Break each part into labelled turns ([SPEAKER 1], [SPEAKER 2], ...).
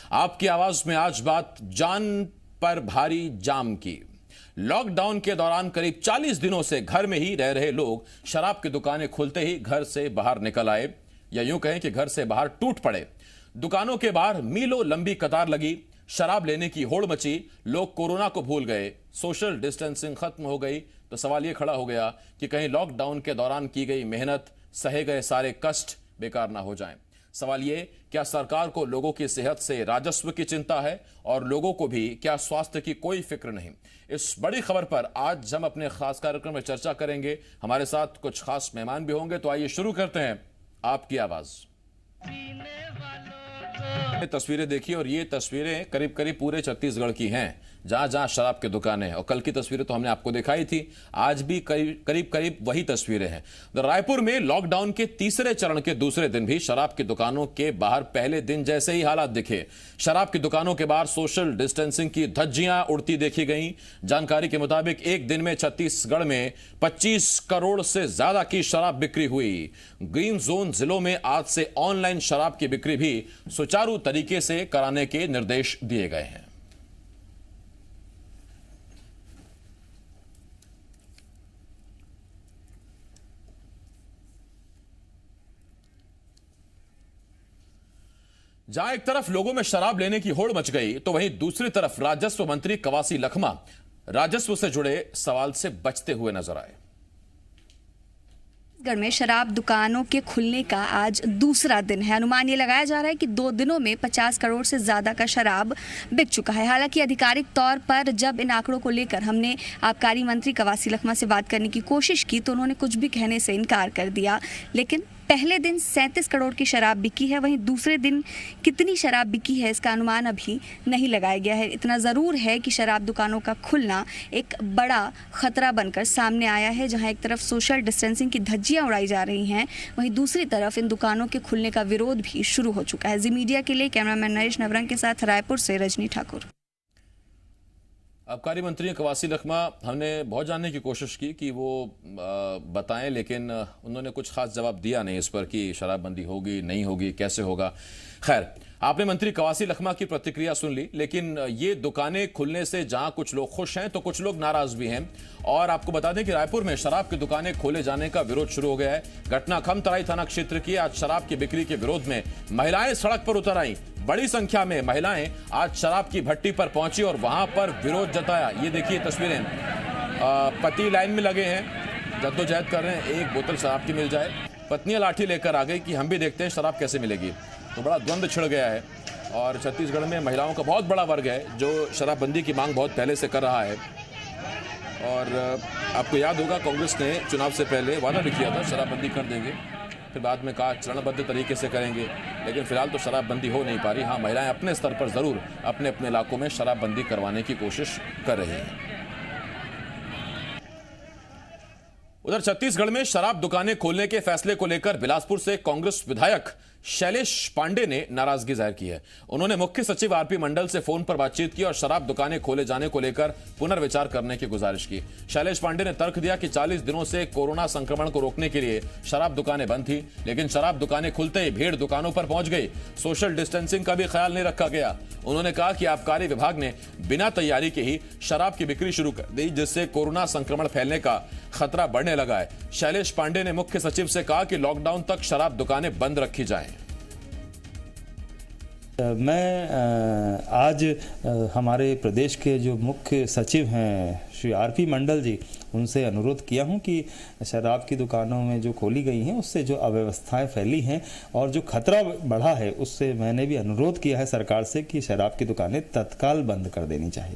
[SPEAKER 1] आपकी आवाज में आज बात जान पर भारी जाम की। लॉकडाउन के दौरान करीब 40 दिनों से घर में ही रह रहे लोग शराब की दुकानें खुलते ही घर से बाहर निकल आए, या यूं कहें कि घर से बाहर टूट पड़े। दुकानों के बाहर मीलों लंबी कतार लगी, शराब लेने की होड़ मची, लोग कोरोना को भूल गए, सोशल डिस्टेंसिंग खत्म हो गई। तो सवाल यह खड़ा हो गया कि कहीं लॉकडाउन के दौरान की गई मेहनत, सहे गए सारे कष्ट बेकार ना हो जाएं। सवाल ये, क्या सरकार को लोगों की सेहत से राजस्व की चिंता है और लोगों को भी क्या स्वास्थ्य की कोई फिक्र नहीं? इस बड़ी खबर पर आज हम अपने खास कार्यक्रम में चर्चा करेंगे। हमारे साथ कुछ खास मेहमान भी होंगे, तो आइए शुरू करते हैं आपकी आवाज। तस्वीरें देखिए, और ये तस्वीरें करीब करीब पूरे छत्तीसगढ़ की हैं, जहां जहां शराब की दुकानें हैं। और कल की तस्वीरें तो हमने आपको दिखाई थी, आज भी करीब करीब वही तस्वीरें हैं। तो रायपुर में लॉकडाउन के तीसरे चरण के दूसरे दिन भी शराब की दुकानों के बाहर पहले दिन जैसे ही हालात दिखे। शराब की दुकानों के बाहर सोशल डिस्टेंसिंग की धज्जियां उड़ती देखी गई। जानकारी के मुताबिक एक दिन में छत्तीसगढ़ में 25 करोड़ से ज्यादा की शराब बिक्री हुई। ग्रीन जोन जिलों में आज से ऑनलाइन शराब की बिक्री भी सुचारू तरीके से कराने के निर्देश दिए गए हैं। जहां एक तरफ लोगों में शराब लेने की होड़ मच गई, तो वहीं दूसरी तरफ राजस्व मंत्री कवासी लखमा राजस्व से जुड़े सवाल से बचते हुए नजर आए।
[SPEAKER 2] छत्तीसगढ़ में शराब दुकानों के खुलने का आज दूसरा दिन है। अनुमान ये लगाया जा रहा है कि 2 दिनों में 50 करोड़ से ज़्यादा का शराब बिक चुका है। हालांकि आधिकारिक तौर पर जब इन आंकड़ों को लेकर हमने आबकारी मंत्री कवासी लखमा से बात करने की कोशिश की, तो उन्होंने कुछ भी कहने से इनकार कर दिया। लेकिन पहले दिन 37 करोड़ की शराब बिकी है, वहीं दूसरे दिन कितनी शराब बिकी है इसका अनुमान अभी नहीं लगाया गया है। इतना ज़रूर है कि शराब दुकानों का खुलना एक बड़ा खतरा बनकर सामने आया है। जहां एक तरफ सोशल डिस्टेंसिंग की धज्जियां उड़ाई जा रही हैं, वहीं दूसरी तरफ इन दुकानों के खुलने का विरोध भी शुरू हो चुका है। जी मीडिया के लिए कैमरामैन नरेश नवरंग के साथ रायपुर से रजनी ठाकुर।
[SPEAKER 1] आबकारी मंत्री कवासी लखमा, हमने बहुत जानने की कोशिश की कि वो बताएं, लेकिन उन्होंने कुछ खास जवाब दिया नहीं इस पर कि शराबबंदी होगी नहीं होगी, कैसे होगा। खैर, आपने मंत्री कवासी लखमा की प्रतिक्रिया सुन ली, लेकिन ये दुकानें खुलने से जहां कुछ लोग खुश हैं तो कुछ लोग नाराज भी हैं। और आपको बता दें कि रायपुर में शराब की दुकानें खोले जाने का विरोध शुरू हो गया है। घटना खमतराई थाना क्षेत्र की। आज शराब की बिक्री के विरोध में महिलाएं सड़क पर उतर आई। बड़ी संख्या में महिलाएं आज शराब की भट्टी पर पहुंची और वहां पर विरोध जताया। ये देखिए तस्वीरें, पति लाइन में लगे हैं, जद्दोजहद कर रहे हैं, एक बोतल शराब की मिल जाए। पत्नियां लाठी लेकर आ गई कि हम भी देखते हैं शराब कैसे मिलेगी। तो बड़ा द्वंद्व छिड़ गया है। और छत्तीसगढ़ में महिलाओं का बहुत बड़ा वर्ग है जो शराबबंदी की मांग बहुत पहले से कर रहा है। और आपको याद होगा, कांग्रेस ने चुनाव से पहले वादा भी किया था शराबबंदी कर देंगे, फिर बाद में कहा चरणबद्ध तरीके से करेंगे। लेकिन फिलहाल तो शराबबंदी हो नहीं पा रही। हाँ, महिलाएं अपने स्तर पर जरूर अपने अपने इलाकों में शराबबंदी करवाने की कोशिश कर रही हैं। उधर छत्तीसगढ़ में शराब दुकानें खोलने के फैसले को लेकर बिलासपुर से कांग्रेस विधायक शैलेश पांडे ने नाराजगी जाहिर की है। उन्होंने मुख्य सचिव आरपी मंडल से फोन पर बातचीत की और शराब दुकानें खोले जाने को लेकर पुनर्विचार करने की गुजारिश की। शैलेश पांडे ने तर्क दिया कि 40 दिनों से कोरोना संक्रमण को रोकने के लिए शराब दुकानें बंद थी, लेकिन शराब दुकानें खुलते ही भीड़ दुकानों पर पहुंच गई। सोशल डिस्टेंसिंग का भी ख्याल नहीं रखा गया। उन्होंने कहा कि आबकारी विभाग ने बिना तैयारी के ही शराब की बिक्री शुरू कर दी, जिससे कोरोना संक्रमण फैलने का खतरा बढ़ने लगा है। शैलेश पांडे ने मुख्य सचिव से कहा कि लॉकडाउन तक शराब दुकानें बंद रखी जाएं।
[SPEAKER 3] मैं आज हमारे प्रदेश के जो मुख्य सचिव हैं श्री आरपी मंडल जी, उनसे अनुरोध किया हूं कि शराब की दुकानों में जो खोली गई हैं उससे जो अव्यवस्थाएं फैली हैं और जो खतरा बढ़ा है, उससे मैंने भी अनुरोध किया है सरकार से कि शराब की दुकानें तत्काल बंद कर देनी चाहिए।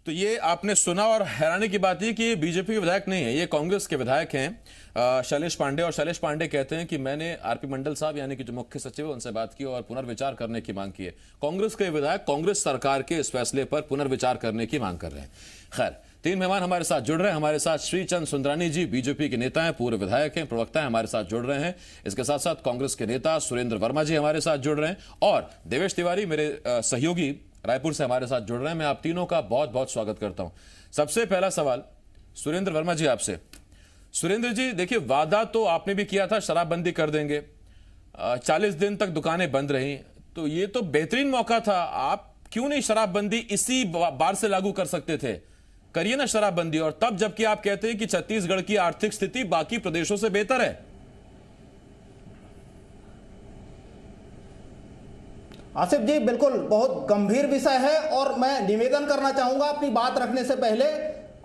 [SPEAKER 1] तो ये आपने सुना, और हैरानी की बात यह कि ये बीजेपी के विधायक नहीं है, ये कांग्रेस के विधायक हैं शैलेश पांडे। और शैलेश पांडे कहते हैं कि मैंने आरपी मंडल साहब यानी कि जो मुख्य सचिव है उनसे बात की और पुनर्विचार करने की मांग की है। कांग्रेस के विधायक कांग्रेस सरकार के इस फैसले पर पुनर्विचार करने की मांग कर रहे हैं। खैर, 3 मेहमान हमारे साथ जुड़ रहे हैं। हमारे साथ श्रीचंद सुंदरानी जी, बीजेपी के नेता हैं, पूर्व विधायक हैं, प्रवक्ता हैं, हमारे साथ जुड़ रहे हैं। इसके साथ साथ कांग्रेस के नेता सुरेंद्र वर्मा जी हमारे साथ जुड़ रहे हैं, और देवेश तिवारी मेरे सहयोगी रायपुर से हमारे साथ जुड़ रहे हैं। मैं आप तीनों का बहुत बहुत स्वागत करता हूं। सबसे पहला सवाल सुरेंद्र वर्मा जी आपसे। सुरेंद्र जी, देखिए, वादा तो आपने भी किया था शराबबंदी कर देंगे, 40 दिन तक दुकानें बंद रही, तो ये तो बेहतरीन मौका था। आप क्यों नहीं शराबबंदी इसी बार से लागू कर सकते थे? करिए ना शराबबंदी, और तब जबकि आप कहते हैं कि छत्तीसगढ़ की आर्थिक स्थिति बाकी प्रदेशों से बेहतर है।
[SPEAKER 4] आसिफ जी, बिल्कुल बहुत गंभीर विषय है और मैं निवेदन करना चाहूंगा अपनी बात रखने से पहले।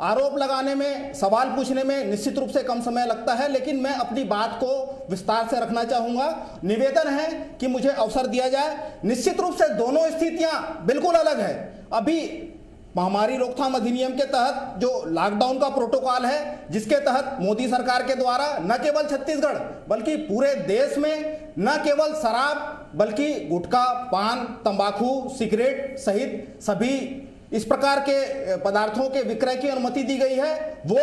[SPEAKER 4] आरोप लगाने में, सवाल पूछने में निश्चित रूप से कम समय लगता है, लेकिन मैं अपनी बात को विस्तार से रखना चाहूंगा। निवेदन है कि मुझे अवसर दिया जाए। निश्चित रूप से दोनों स्थितियां बिल्कुल अलग है। अभी महामारी रोकथाम अधिनियम के तहत जो लॉकडाउन का प्रोटोकॉल है, जिसके तहत मोदी सरकार के द्वारा न केवल छत्तीसगढ़ बल्कि पूरे देश में न केवल शराब बल्कि गुटखा, पान, तंबाकू, सिगरेट सहित सभी इस प्रकार के पदार्थों के विक्रय की अनुमति दी गई है, वो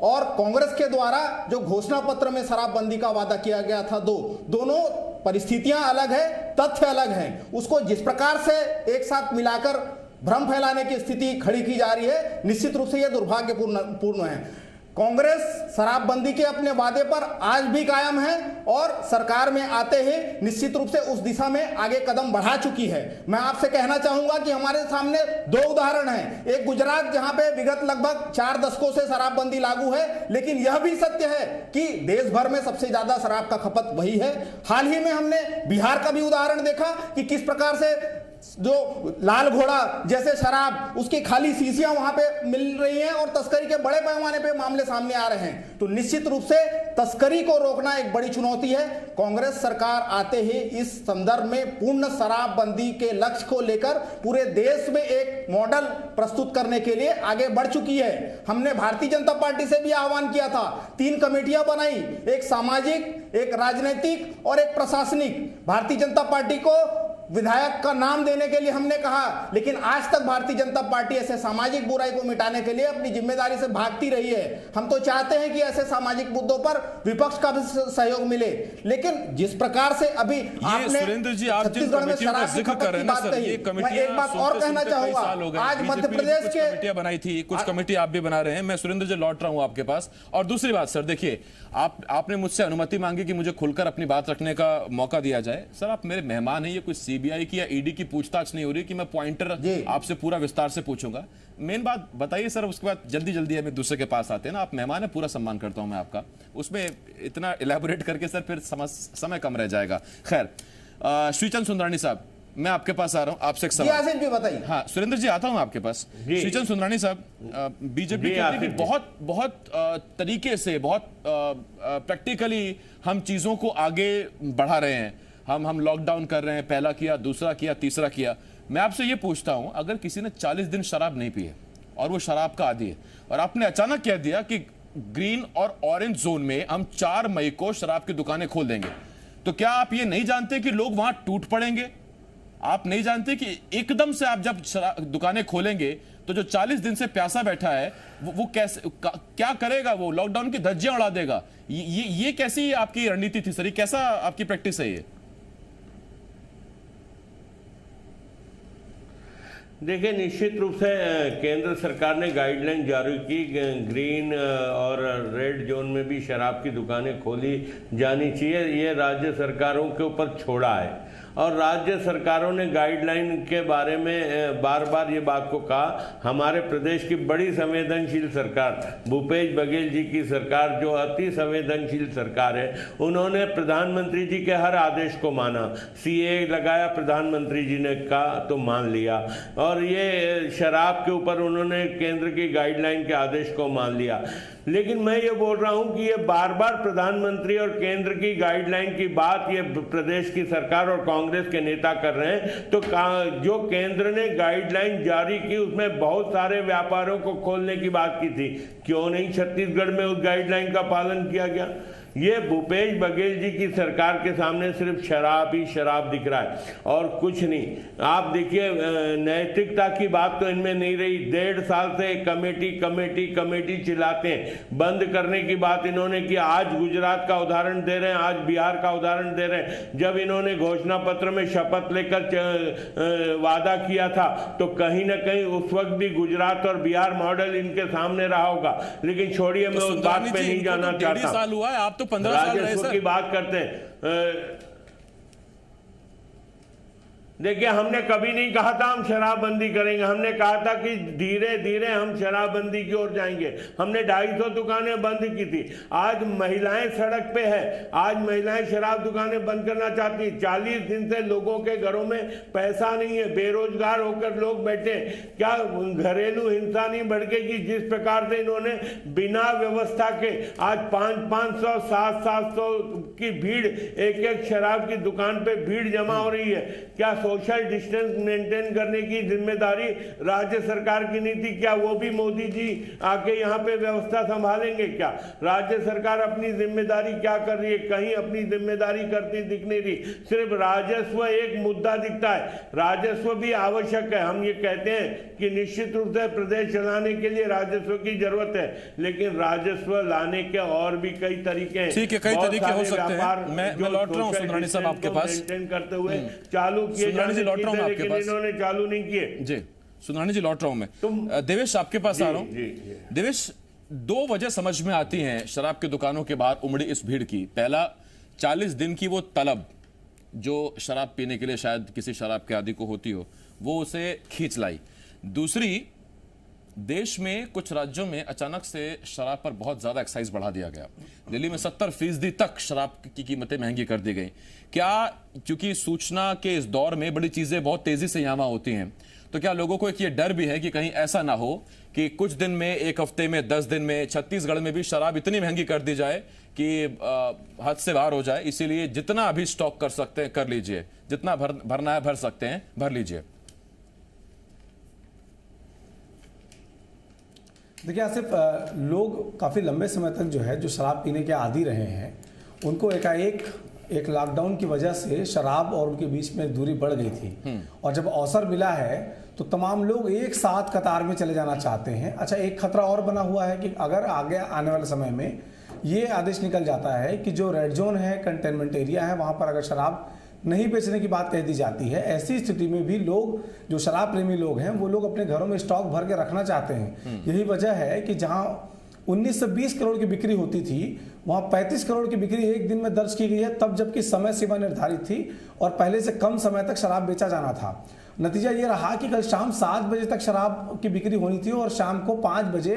[SPEAKER 4] और कांग्रेस के द्वारा जो घोषणा पत्र में शराबबंदी का वादा किया गया था, दोनों परिस्थितियां अलग है, तथ्य अलग हैं। उसको जिस प्रकार से एक साथ मिलाकर भ्रम फैलाने की स्थिति खड़ी की जा रही है, निश्चित रूप से यह दुर्भाग्यपूर्ण है। कांग्रेस शराबबंदी के अपने वादे पर आज भी कायम है और सरकार में आते ही निश्चित रूप से उस दिशा में आगे कदम बढ़ा चुकी है। मैं आपसे कहना चाहूंगा कि हमारे सामने दो उदाहरण हैं। एक गुजरात, जहां पे विगत लगभग 4 दशकों से शराबबंदी लागू है, लेकिन यह भी सत्य है कि देश भर में सबसे ज्यादा शराब का खपत वही है। हाल ही में हमने बिहार का भी उदाहरण देखा कि किस प्रकार से जो लाल घोड़ा जैसे शराब, उसकी खाली शीशियां वहां पे मिल रही हैं और तस्करी के बड़े पैमाने पे मामले सामने आ रहे हैं। तो निश्चित रूप से तस्करी को रोकना एक बड़ी चुनौती है। कांग्रेस सरकार आते ही इस संदर्भ में पूर्ण शराबबंदी के लक्ष्य को लेकर पूरे देश में एक मॉडल प्रस्तुत करने के लिए आगे बढ़ चुकी है। हमने भारतीय जनता पार्टी से भी आह्वान किया था, 3 कमेटियां बनाई, एक सामाजिक, एक राजनीतिक और एक प्रशासनिक। भारतीय जनता पार्टी को विधायक का नाम देने के लिए हमने कहा, लेकिन आज तक भारतीय जनता पार्टी ऐसे सामाजिक बुराई को मिटाने के लिए अपनी जिम्मेदारी से भागती रही है। हम तो चाहते हैं कि ऐसे सामाजिक मुद्दों पर विपक्ष का भी सहयोग मिले, लेकिन जिस प्रकार से अभी आपने
[SPEAKER 1] सुरेंद्र जी, आप
[SPEAKER 4] छत्तीसगढ़ में शराब की खपत की बात कही, मैं एक बात और कहना चाहूंगा। आज मध्य प्रदेश के
[SPEAKER 1] कमेटियां बनाई थी, कुछ कमेटी आप भी बना रहे हैं। मैं सुरेंद्र जी लौट रहा हूं आपके पास। और दूसरी बात सर, देखिए, आपने मुझसे अनुमति मांगी कि मुझे खुलकर अपनी बात रखने का मौका दिया जाए। सर, आप मेरे मेहमान हैं, ये कोई सीबीआई की या ईडी की पूछताछ नहीं हो रही कि मैं पॉइंटर आपसे पूरा विस्तार से पूछूंगा। मेन बात बताइए सर, उसके बाद जल्दी जल्दी हमें दूसरे के पास आते हैं ना। आप मेहमान है, पूरा सम्मान करता हूं मैं आपका, उसमें इतना इलेबोरेट करके सर फिर समय कम रह जाएगा। खैर, श्रीचंद सुंदरानी साहब, मैं आपके पास आ रहा हूं, आपसे एक सवाल
[SPEAKER 4] भी बताइए।
[SPEAKER 1] हाँ सुरेंद्र जी, आता हूं आपके पास। श्रीचंद सुंदरानी साहब, बीजेपी कहती है कि बहुत तरीके से, बहुत प्रैक्टिकली हम चीजों को आगे बढ़ा रहे हैं। हम लॉकडाउन कर रहे हैं, पहला किया, दूसरा किया, तीसरा किया। मैं आपसे ये पूछता हूं, अगर किसी ने 40 दिन शराब नहीं पी है और वो शराब का आदी है, और आपने अचानक कह दिया कि ग्रीन और ऑरेंज जोन में हम 4 मई को शराब की दुकानें खोल देंगे, तो क्या आप ये नहीं जानते कि लोग वहां टूट पड़ेंगे? आप नहीं जानते कि एकदम से आप जब दुकानें खोलेंगे तो जो 40 दिन से प्यासा बैठा है वो कैसे क्या करेगा? वो लॉकडाउन की धज्जियां उड़ा देगा। ये कैसी आपकी रणनीति थी सर? कैसा आपकी प्रैक्टिस है ये?
[SPEAKER 5] देखिए, निश्चित रूप से केंद्र सरकार ने गाइडलाइन जारी की, ग्रीन और रेड जोन में भी शराब की दुकानें खोली जानी चाहिए। ये राज्य सरकारों के ऊपर छोड़ा है और राज्य सरकारों ने गाइडलाइन के बारे में बार बार ये बात को कहा। हमारे प्रदेश की बड़ी संवेदनशील सरकार, भूपेश बघेल जी की सरकार, जो अति संवेदनशील सरकार है, उन्होंने प्रधानमंत्री जी के हर आदेश को माना। सीए लगाया, प्रधानमंत्री जी ने कहा तो मान लिया, और ये शराब के ऊपर उन्होंने केंद्र की गाइडलाइन के आदेश को मान लिया। लेकिन मैं ये बोल रहा हूँ कि ये बार बार प्रधानमंत्री और केंद्र की गाइडलाइन की बात ये प्रदेश की सरकार और कांग्रेस के नेता कर रहे हैं, तो जो केंद्र ने गाइडलाइन जारी की उसमें बहुत सारे व्यापारों को खोलने की बात की थी। क्यों नहीं छत्तीसगढ़ में उस गाइडलाइन का पालन किया गया? ये भूपेश बघेल जी की सरकार के सामने सिर्फ शराब ही शराब दिख रहा है और कुछ नहीं। आप देखिए, नैतिकता की बात तो इनमें नहीं रही। 1.5 साल से कमेटी कमेटी कमेटी चिल्लाते हैं। बंद करने की बात इन्होंने की। आज गुजरात का उदाहरण दे रहे हैं, आज बिहार का उदाहरण दे रहे हैं। जब इन्होंने घोषणा पत्र में शपथ लेकर वादा किया था तो कहीं ना कहीं उस वक्त भी गुजरात और बिहार मॉडल इनके सामने रहा होगा। लेकिन छोड़िए, मैं उस बात पे नहीं जाना चाहता।
[SPEAKER 1] 1.5 साल हुआ है, आप तो 15 साल रहे सर।
[SPEAKER 5] की बात करते हैं। देखिए, हमने कभी नहीं कहा था हम शराबबंदी करेंगे। हमने कहा था कि धीरे धीरे हम शराबबंदी की ओर जाएंगे। हमने 250 दुकानें बंद की थी। आज महिलाएं सड़क पे है, आज महिलाएं शराब दुकानें बंद करना चाहती। 40 दिन से लोगों के घरों में पैसा नहीं है, बेरोजगार होकर लोग बैठे। क्या घरेलू हिंसा नहीं भड़केगी? जिस प्रकार से इन्होंने बिना व्यवस्था के आज 500 700 की भीड़, एक शराब की दुकान पे भीड़ जमा हो रही है। क्या सोशल डिस्टेंस मेंटेन करने की जिम्मेदारी राज्य सरकार की नहीं थी? क्या वो भी मोदी जी आके यहाँ पे व्यवस्था संभालेंगे? क्या राज्य सरकार अपनी जिम्मेदारी क्या कर रही है? कहीं अपनी जिम्मेदारी करती दिख नहीं रही। सिर्फ राजस्व एक मुद्दा दिखता है। राजस्व भी आवश्यक है। हम ये कहते हैं कि निश्चित रूप से प्रदेश चलाने के लिए राजस्व की जरूरत है, लेकिन राजस्व लाने के और भी कई तरीके हैं।
[SPEAKER 1] ठीक है, कई तरीके हो सकते हैं। मैं लौट रहा हूँ सुंदरानी साहब आपके पास,
[SPEAKER 5] मेंटेन करते हुए चालू किए
[SPEAKER 1] सुंदरानी जी लौट रहा हूँ आपके
[SPEAKER 5] लेकिन
[SPEAKER 1] पास,
[SPEAKER 5] इन्होंने चालू नहीं किए।
[SPEAKER 1] जी सुंदरानी जी लौट रहा हूँ मैं। देवेश आपके पास आ रहा हूँ। देवेश, 2 वजह समझ में आती हैं शराब की दुकानों के बाहर उमड़ी इस भीड़ की। पहला, 40 दिन की वो तलब जो शराब पीने के लिए शायद किसी शराब के आदी को होती हो, वो उसे खींच लाई। दूसरी, देश में कुछ राज्यों में अचानक से शराब पर बहुत ज्यादा एक्साइज बढ़ा दिया गया। दिल्ली में 70% तक शराब की कीमतें महंगी कर दी गई। क्या, क्योंकि सूचना के इस दौर में बड़ी चीजें बहुत तेजी से यहाँ होती हैं, तो क्या लोगों को एक ये डर भी है कि कहीं ऐसा ना हो कि कुछ दिन में, 1 हफ्ते में, 10 दिन में छत्तीसगढ़ में भी शराब इतनी महंगी कर दी जाए कि हद से बाहर हो जाए? इसीलिए जितना अभी स्टॉक कर सकते हैं कर लीजिए, जितना भरना है भर सकते हैं भर लीजिए।
[SPEAKER 6] देखिए आसिफ, लोग काफ़ी लंबे समय तक जो है जो शराब पीने के आदी रहे हैं, उनको एकाएक एक लॉकडाउन की वजह से शराब और उनके बीच में दूरी बढ़ गई थी। और जब अवसर मिला है तो तमाम लोग एक साथ कतार में चले जाना चाहते हैं। अच्छा, एक खतरा और बना हुआ है कि अगर आगे आने वाले समय में ये आदेश निकल जाता है कि जो रेड जोन है, कंटेनमेंट एरिया है, वहाँ पर अगर शराब नहीं बेचने की बात कह दी जाती है, ऐसी स्थिति में भी लोग, जो शराब प्रेमी लोग हैं, वो लोग अपने घरों में स्टॉक भर के रखना चाहते हैं। यही वजह है कि जहां 19 से 20 करोड़ की बिक्री होती थी, वहां 35 करोड़ की बिक्री एक दिन में दर्ज की गई है, तब जबकि समय सीमा निर्धारित थी और पहले से कम समय तक शराब बेचा जाना था। नतीजा ये रहा कि कल शाम 7 बजे तक शराब की बिक्री होनी थी और शाम को 5 बजे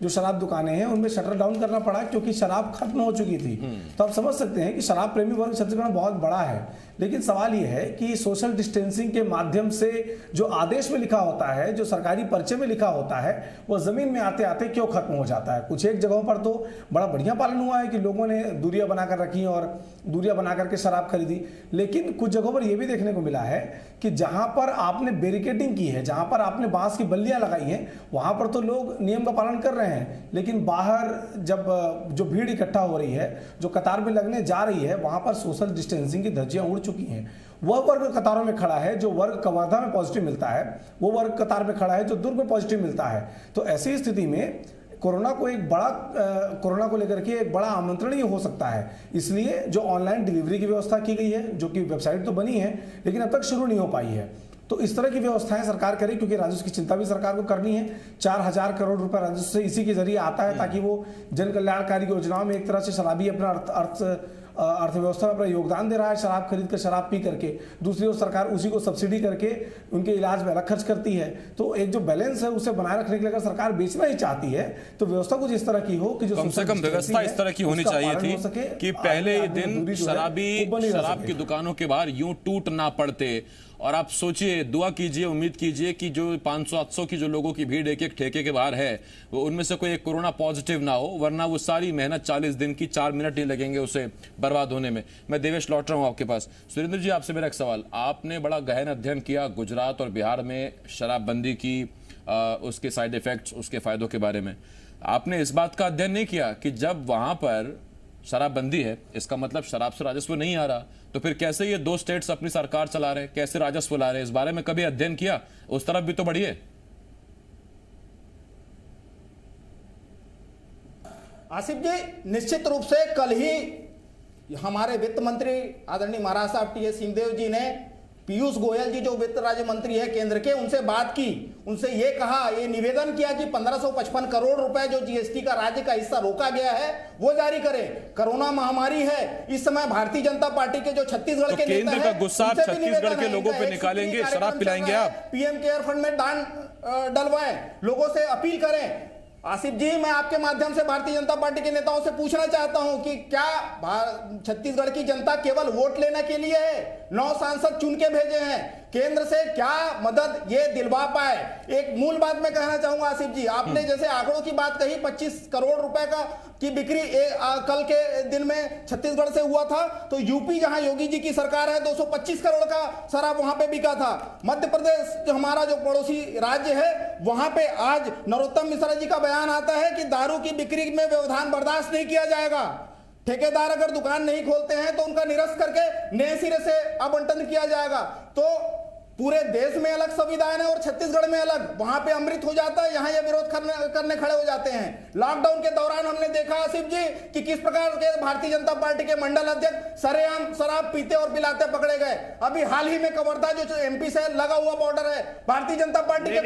[SPEAKER 6] जो शराब दुकानें हैं उनमें शटर डाउन करना पड़ा क्योंकि शराब खत्म हो चुकी थी। तो आप समझ सकते हैं कि शराब प्रेमी वर्ग छत्तीसगढ़ में बहुत बड़ा है। लेकिन सवाल ये है कि सोशल डिस्टेंसिंग के माध्यम से जो आदेश में लिखा होता है, जो सरकारी पर्चे में लिखा होता है, वो जमीन में आते आते क्यों खत्म हो जाता है? कुछ एक जगहों पर तो बड़ा बढ़िया पालन हुआ है कि लोगों ने दूरियां बनाकर रखी और दूरियां बना करके शराब खरीदी, लेकिन कुछ जगहों पर यह भी देखने को मिला है कि जहां पर आपने बैरिकेडिंग की है, जहां पर आपने बांस की बल्लियां लगाई हैं, वहां पर तो लोग नियम का पालन कर रहे हैं, लेकिन बाहर जब जो भीड़ इकट्ठा हो रही है, जो कतार में लगने जा रही है, वहां पर सोशल डिस्टेंसिंग की धज्जियां उड़ चुकी हैं। वह वर्ग कतारों में खड़ा है जो वर्ग कवर्धा में पॉजिटिव मिलता है, वो वर्ग कतार में खड़ा है जो दुर्ग में पॉजिटिव मिलता है। तो ऐसी स्थिति में कोरोना को लेकर के एक बड़ा आमंत्रण ये हो सकता है। इसलिए जो ऑनलाइन डिलीवरी की व्यवस्था की गई है, जो कि वेबसाइट तो बनी है लेकिन अब तक शुरू नहीं हो पाई है, तो इस तरह की व्यवस्थाएं सरकार करे, क्योंकि राजस्व की चिंता भी सरकार को करनी है। 4000 करोड़ रुपए राजस्व से इसी के जरिए आता है ताकि वो जन कल्याणकारी योजनाओं में एक तरह से शराबी अपना अर्थव्यवस्था में अपना योगदान दे रहा है, शराब खरीद कर, शराब पी करके। दूसरी ओर सरकार उसी को सब्सिडी करके उनके इलाज में अलग खर्च करती है। तो एक जो बैलेंस है उसे बनाए रखने के लिए अगर सरकार बेचना ही चाहती है तो व्यवस्था कुछ इस तरह की हो कि जो
[SPEAKER 1] कम से कम व्यवस्था इस तरह की होनी चाहिए थी कि पहले दिन शराब की दुकानों के बाहर यूं टूट ना पड़ते। और आप सोचिए, दुआ कीजिए, उम्मीद कीजिए कि जो 500-800 की जो लोगों की भीड़ एक एक ठेके के बाहर है, वो उनमें से कोई एक कोरोना पॉजिटिव ना हो, वरना वो सारी मेहनत 40 दिन की 4 मिनट ही लगेंगे उसे बर्बाद होने में। मैं देवेश लौट रहा हूं आपके पास। सुरेंद्र जी, आपसे मेरा एक सवाल, आपने बड़ा गहन अध्ययन किया गुजरात और बिहार में शराबबंदी की, उसके साइड इफेक्ट्स, उसके फायदों के बारे में। आपने इस बात का अध्ययन नहीं किया कि जब वहां पर शराबबंदी है, इसका मतलब शराब से राजस्व नहीं आ रहा, तो फिर कैसे ये 2 स्टेट्स अपनी सरकार चला रहे, कैसे राजस्व ला रहे? इस बारे में कभी अध्ययन किया? उस तरफ भी तो बढ़िए।
[SPEAKER 4] आसिफ जी, निश्चित रूप से कल ही हमारे वित्त मंत्री आदरणीय महाराज साहब टी.एस. सिंहदेव जी ने पीयूष गोयल जी जो वित्त राज्य मंत्री है केंद्र के, उनसे बात की, उनसे ये कहा, ये निवेदन किया कि 1555 करोड़ रुपए जो जीएसटी का राज्य का हिस्सा रोका गया है वो जारी करें। कोरोना महामारी है, इस समय भारतीय जनता पार्टी के जो छत्तीसगढ़
[SPEAKER 1] तो
[SPEAKER 4] के नेता
[SPEAKER 1] केंद्र का गुस्सा आप छत्तीसगढ़ के लोगों पे निकालेंगे, शराब पिलाएंगे आप?
[SPEAKER 4] पीएम केयर फंड में दान डलवाएं, लोगों से अपील करें। आसिफ जी, मैं आपके माध्यम से भारतीय जनता पार्टी के नेताओं से पूछना चाहता हूं कि क्या छत्तीसगढ़ की जनता केवल वोट लेने के लिए है? 9 सांसद चुन के भेजे हैं, केंद्र से क्या मदद ये दिलवा पाए? एक मूल बात मैं कहना चाहूंगा आसिफ जी, आपने जैसे आंकड़ों की बात कही, 25 करोड़ रुपए की बिक्री कल के दिन में छत्तीसगढ़ से हुआ था, तो यूपी जहां योगी जी की सरकार है 225 करोड़ का शराब वहां पे बिका था। मध्य प्रदेश जो हमारा जो पड़ोसी राज्य है, वहां पे आज नरोत्तम मिश्रा जी का बयान आता है कि दारू की बिक्री में व्यवधान बर्दाश्त नहीं किया जाएगा। ठेकेदार अगर दुकान नहीं खोलते हैं तो उनका निरस्त करके नए सिरे से आवंटन किया जाएगा। तो पूरे देश में अलग संविधान है और छत्तीसगढ़ में अलग, वहां पे अमृत हो जाता है, यहाँ ये विरोध करने खड़े हो जाते हैं। लॉकडाउन के दौरान हमने देखा आसिफ जी कि किस प्रकार के भारतीय जनता पार्टी के मंडल अध्यक्ष सरेआम शराब पीते और पिलाते पकड़े गए। अभी हाल ही में कवर्धा जो एमपी से लगा हुआ बॉर्डर है, भारतीय जनता पार्टी के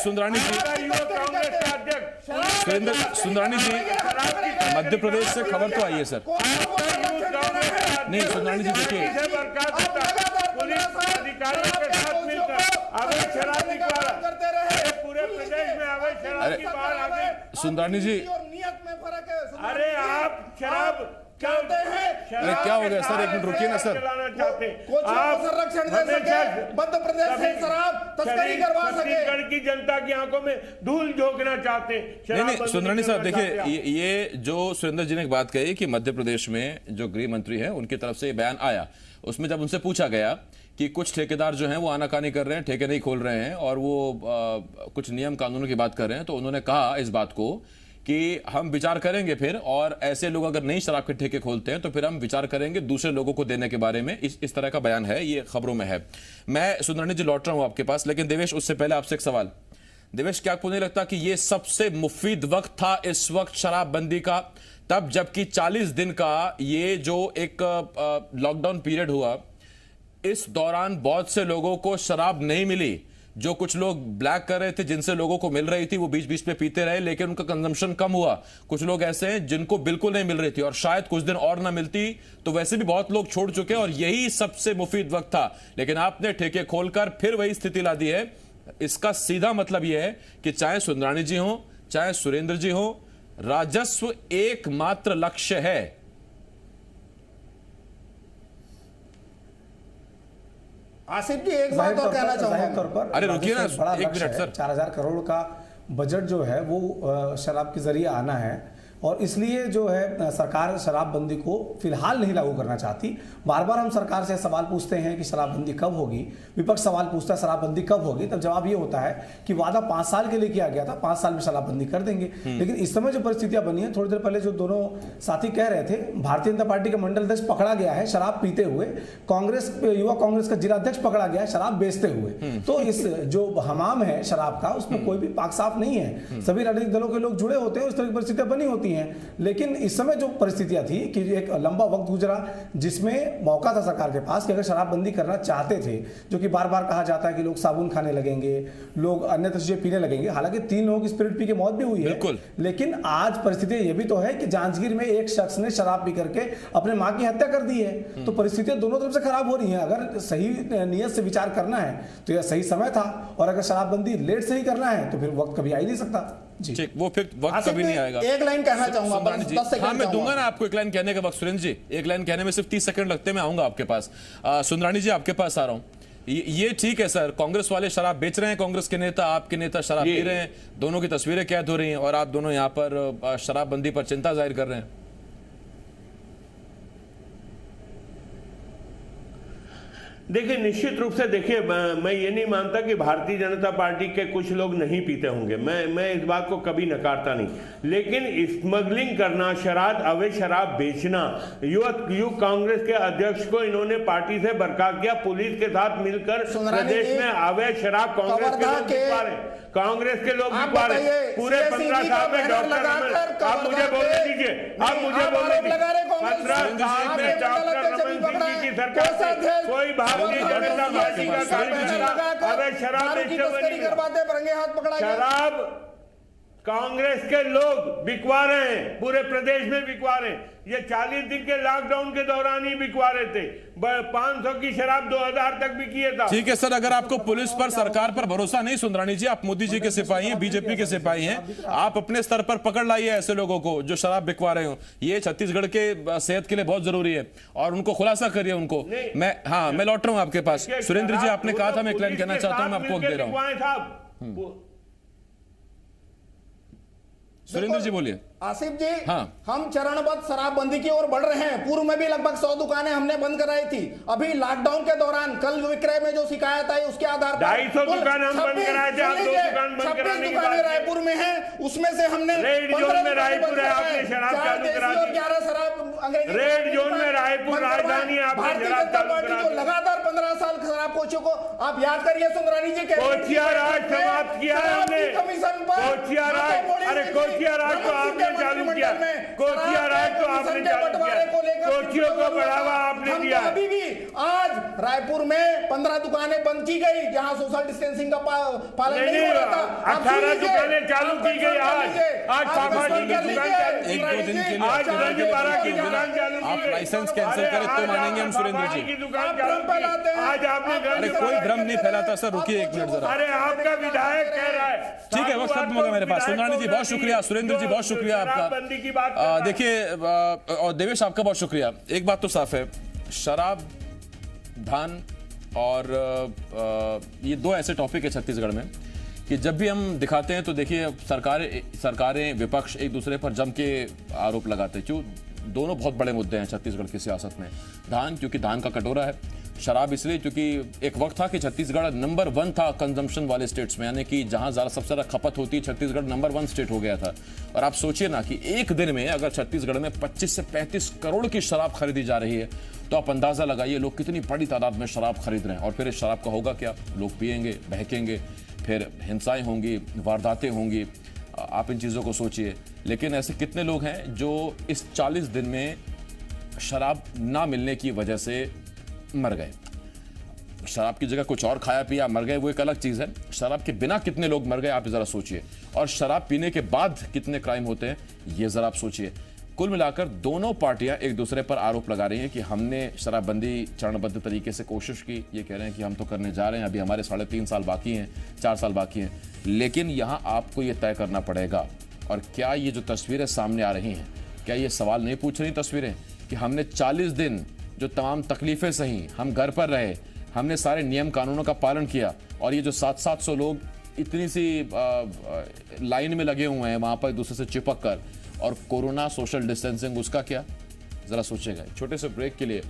[SPEAKER 1] सुंदरानी जी, मध्य प्रदेश से खबर तो आई है सर। नहीं सुंदरानी जी, देखिए
[SPEAKER 5] पुलिस अधिकारियों के साथ मिलकर अवैध शराब करते रहे, पूरे प्रदेश में अवैध शराब की बाढ़ आ गई।
[SPEAKER 1] सुंदरानी जी,
[SPEAKER 4] नियत में फर्क है।
[SPEAKER 5] अरे आप शराब
[SPEAKER 4] चाहते हैं,
[SPEAKER 1] अरे क्या हो गया सर, एक मिनट रुकिए ना सर।
[SPEAKER 4] आप संरक्षण दे सके, मध्य प्रदेश से शराब तस्करी करवा सके,
[SPEAKER 5] छत्तीसगढ़ की जनता की आंखों में धूल झोंकना चाहते हैं।
[SPEAKER 1] नहीं सुंदरानी साहब, देखिए ये जो सुरेंद्र जी ने एक बात कही कि मध्य प्रदेश में जो गृह मंत्री है उनकी तरफ से ये बयान आया, उसमें जब उनसे पूछा गया कि कुछ ठेकेदार जो हैं वो आनाकानी कर रहे हैं, ठेके नहीं खोल रहे हैं और वो कुछ नियम कानूनों की बात कर रहे हैं, तो उन्होंने कहा इस बात को कि हम विचार करेंगे फिर, और ऐसे लोग अगर नहीं शराब के ठेके खोलते हैं तो फिर हम विचार करेंगे दूसरे लोगों को देने के बारे में। इस तरह का बयान है, ये खबरों में है। मैं सुंदरानी जी लौट रहा हूं आपके पास, लेकिन देवेश उससे पहले आपसे एक सवाल। देवेश, क्या आपको नहीं लगता कि ये सबसे मुफीद वक्त था इस वक्त शराबबंदी का, तब जबकि 40 दिन का ये जो एक लॉकडाउन पीरियड हुआ, इस दौरान बहुत से लोगों को शराब नहीं मिली, जो कुछ लोग ब्लैक कर रहे थे, जिनसे लोगों को मिल रही थी वो बीच बीच में पीते रहे, लेकिन उनका कंजम्पशन कम हुआ। कुछ लोग ऐसे हैं जिनको बिल्कुल नहीं मिल रही थी और शायद कुछ दिन और ना मिलती तो वैसे भी बहुत लोग छोड़ चुके हैं, और यही सबसे मुफीद वक्त था। लेकिन आपने ठेके खोलकर फिर वही स्थिति ला दी है। इसका सीधा मतलब यह है कि चाहे सुंदरानी जी हो, चाहे सुरेंद्र जी हो, राजस्व एकमात्र लक्ष्य है।
[SPEAKER 4] आसिफ जी, एक बात और कहना चाहूंगा।
[SPEAKER 6] अरे
[SPEAKER 1] रुकिए ना, एक मिनट सर।
[SPEAKER 6] 4000 करोड़ का बजट जो है वो शराब के जरिए आना है, और इसलिए जो है सरकार शराबबंदी को फिलहाल नहीं लागू करना चाहती। बार बार हम सरकार से सवाल पूछते हैं कि शराबबंदी कब होगी, विपक्ष सवाल पूछता है शराबबंदी कब होगी, तब जवाब ये होता है कि वादा 5 साल के लिए किया गया था, 5 साल में शराबबंदी कर देंगे। लेकिन इस समय जो परिस्थितियां बनी है, थोड़ी देर पहले जो दोनों साथी कह रहे थे, भारतीय जनता पार्टी का मंडल अध्यक्ष पकड़ा गया है शराब पीते हुए, कांग्रेस युवा कांग्रेस का जिला अध्यक्ष पकड़ा गया है शराब बेचते हुए। तो इस जो हमाम है शराब का, उसमें कोई भी पाक साफ नहीं है, सभी राजनीतिक दलों के लोग जुड़े होते हैं, उस तरह की परिस्थितियां बनी होती हैं। लेकिन इस समय जो परिस्थितियां थी कि एक लंबा वक्त गुजरा जिसमें मौका था सरकार के पास कि अगर शराबबंदी करना चाहते थे, जो कि बार बार कहा जाता है कि लोग साबुन खाने लगेंगे, लोग अन्य चीजें पीने लगेंगे, हालांकि 3 लोगों की स्पिरिट पी की मौत भी हुई है, लेकिन आज परिस्थिति ये भी तो है कि जांजगीर में एक शख्स ने शराब पी करके अपने मां की हत्या कर दी है। तो परिस्थितियां दोनों तरफ से खराब हो रही हैं। अगर सही नियत से विचार करना है तो यह सही समय था, और अगर शराबबंदी लेट से ही करना है तो फिर वक्त कभी आ ही नहीं सकता।
[SPEAKER 1] ठीक, वो फिर वक्त कभी नहीं आएगा।
[SPEAKER 4] एक लाइन कहना चाहूंगा, 10 सेकंड।
[SPEAKER 1] हाँ, मैं दूंगा ना आपको एक लाइन कहने का वक्त। सुरेंद्र जी, एक लाइन कहने में सिर्फ 30 सेकंड लगते हैं, मैं आऊंगा आपके पास। सुंदरानी जी, आपके पास आ रहा हूं। ये ठीक है सर, कांग्रेस वाले शराब बेच रहे हैं, कांग्रेस के नेता, आपके नेता शराब पी रहे हैं, दोनों की तस्वीरें कैद हो रही हैं, और आप दोनों यहां पर शराबबंदी पर चिंता जाहिर कर रहे हैं।
[SPEAKER 5] देखिए, निश्चित रूप से देखिए, मैं ये नहीं मानता कि भारतीय जनता पार्टी के कुछ लोग नहीं पीते होंगे, मैं इस बात को कभी नकारता नहीं, लेकिन स्मगलिंग करना, अवैध शराब बेचना, युवक कांग्रेस के अध्यक्ष को इन्होंने पार्टी से बर्खास्त किया, पुलिस के साथ मिलकर प्रदेश में अवैध शराब कांग्रेस के लोग बिकवा रहे, पूरे 15 साल में डॉक्टर, आप मुझे बोलने दीजिए, आप मुझे बोलने दीजिए। 17 में डॉक्टर रमन सिंह जी की सरकार से कोई भारतीय जनता पार्टी का कार्यकर्ता अगर शराब बेचते हुए नहीं मिला। शराब कांग्रेस के लोग बिकवा रहे हैं, पूरे प्रदेश में बिकवा रहे हैं। ये 40 दिन के लॉकडाउन के दौरान ही बिकवा रहे थे। 500 की शराब 2000 तक भी किए था।
[SPEAKER 1] ठीक है सर, अगर आपको पुलिस पर, सरकार पर भरोसा नहीं, सुंदरानी जी, आप मोदी जी के सिपाही हैं, बीजेपी के सिपाही हैं, आप अपने स्तर पर पकड़ लाइए ऐसे लोगों को जो शराब बिकवा रहे हो। ये छत्तीसगढ़ के सेहत के लिए बहुत जरूरी है और उनको खुलासा करिए उनको। मैं लौट रहा हूं आपके पास। सुरेंद्र जी, आपने कहा था, मैं एक लाइन कहना चाहता हूं, मैं आपको दे रहा हूं। सुरेंद्र जी बोलिए।
[SPEAKER 4] आसिफ जी,
[SPEAKER 1] हाँ।
[SPEAKER 4] हम चरणबद्ध शराबबंदी की ओर बढ़ रहे हैं। पूर्व में भी लगभग 100 दुकानें हमने बंद कराई थी। अभी लॉकडाउन के दौरान कल विक्रय में जो शिकायत आई उसके आधार पर
[SPEAKER 5] 250 दुकान हम बंद कराए थे। आप 2 दुकान बंद कराने की बात
[SPEAKER 4] रायपुर में है, उसमें से हमने
[SPEAKER 5] रेड जोन में रायपुर है, आपने शराब चालू करा दी।
[SPEAKER 4] 11 शराब अंग्रेजी
[SPEAKER 5] रेड जोन में रायपुर राजधानी, आपने शराब चालू करा दी।
[SPEAKER 4] लगातार 15 साल शराब कोचियों को आप याद करिए, सुंदरानी जी,
[SPEAKER 5] कोचिया राज समाप्त किया है हमने। कोचिया राज, अरे कोचिया राज तो आपने चालू किया। कोचिया राज तो आपने चालू किया। कोचियों को बढ़ावा आपने दिया।
[SPEAKER 4] अभी भी आज रायपुर में 15 दुकानें बंद की गई जहां सोशल डिस्टेंसिंग का पालन नहीं हो रहा था।
[SPEAKER 5] 18 दुकानें चालू की गई। आज पापा जी की दुकान चालू की गई। आज रंजपारा की दुकान चालू की
[SPEAKER 1] आप
[SPEAKER 5] गई।
[SPEAKER 1] लाइसेंस कैंसिल करें तो मानेंगे हम सुरेंद्र जी।
[SPEAKER 5] की दुकान चालू की। आज आपने
[SPEAKER 1] अरे कोई भ्रम नहीं फैलाता सर, रुकिए एक मिनट जरा।
[SPEAKER 5] अरे आपका विधायक कह रहा है।
[SPEAKER 1] ठीक है, वक्त खत्म हो गया मेरे पास। सुंदरानी जी बहुत शुक्रिया, सुरेंद्र जी बहुत शुक्रिया आपका। देखिए, और देवेश आपका बहुत शुक्रिया। एक बात तो साफ है, शराब, धान और ये 2 ऐसे टॉपिक है छत्तीसगढ़ में कि जब भी हम दिखाते हैं तो देखिए सरकारें विपक्ष एक दूसरे पर जम के आरोप लगाते हैं। क्यों? दोनों बहुत बड़े मुद्दे हैं छत्तीसगढ़ की सियासत में। धान क्योंकि धान का कटोरा है, शराब इसलिए क्योंकि एक वक्त था कि छत्तीसगढ़ नंबर 1 था कंजम्पशन वाले स्टेट्स में, यानी कि जहां सबसे ज्यादा खपत होती है छत्तीसगढ़ नंबर 1 स्टेट हो गया था। और आप सोचिए ना कि एक दिन में अगर छत्तीसगढ़ में 25 से 35 करोड़ की शराब खरीदी जा रही है तो आप अंदाजा लगाइए लोग कितनी बड़ी तादाद में शराब खरीद रहे हैं। और फिर इस शराब का होगा क्या? लोग पिएंगे, बहकेंगे, फिर हिंसाएं होंगी, वारदातें होंगी। आप इन चीज़ों को सोचिए। लेकिन ऐसे कितने लोग हैं जो इस 40 दिन में शराब ना मिलने की वजह से मर गए? शराब की जगह कुछ और खाया पिया मर गए, वो एक अलग चीज़ है। शराब के बिना कितने लोग मर गए आप ज़रा सोचिए। और शराब पीने के बाद कितने क्राइम होते हैं ये ज़रा आप सोचिए। कुल मिलाकर दोनों पार्टियां एक दूसरे पर आरोप लगा रही हैं कि हमने शराबबंदी चरणबद्ध तरीके से कोशिश की। ये कह रहे हैं कि हम तो करने जा रहे हैं, अभी हमारे 3.5 साल बाकी हैं, 4 साल बाकी हैं। लेकिन यहाँ आपको ये तय करना पड़ेगा। और क्या ये जो तस्वीरें सामने आ रही हैं, क्या ये सवाल नहीं पूछ रही तस्वीरें कि हमने 40 दिन जो तमाम तकलीफें सही, हम घर पर रहे, हमने सारे नियम कानूनों का पालन किया, और ये जो 700 लोग इतनी सी लाइन में लगे हुए हैं वहाँ पर एक दूसरे से चिपक कर, और कोरोना सोशल डिस्टेंसिंग उसका क्या? ज़रा सोचिएगा। छोटे से ब्रेक के लिए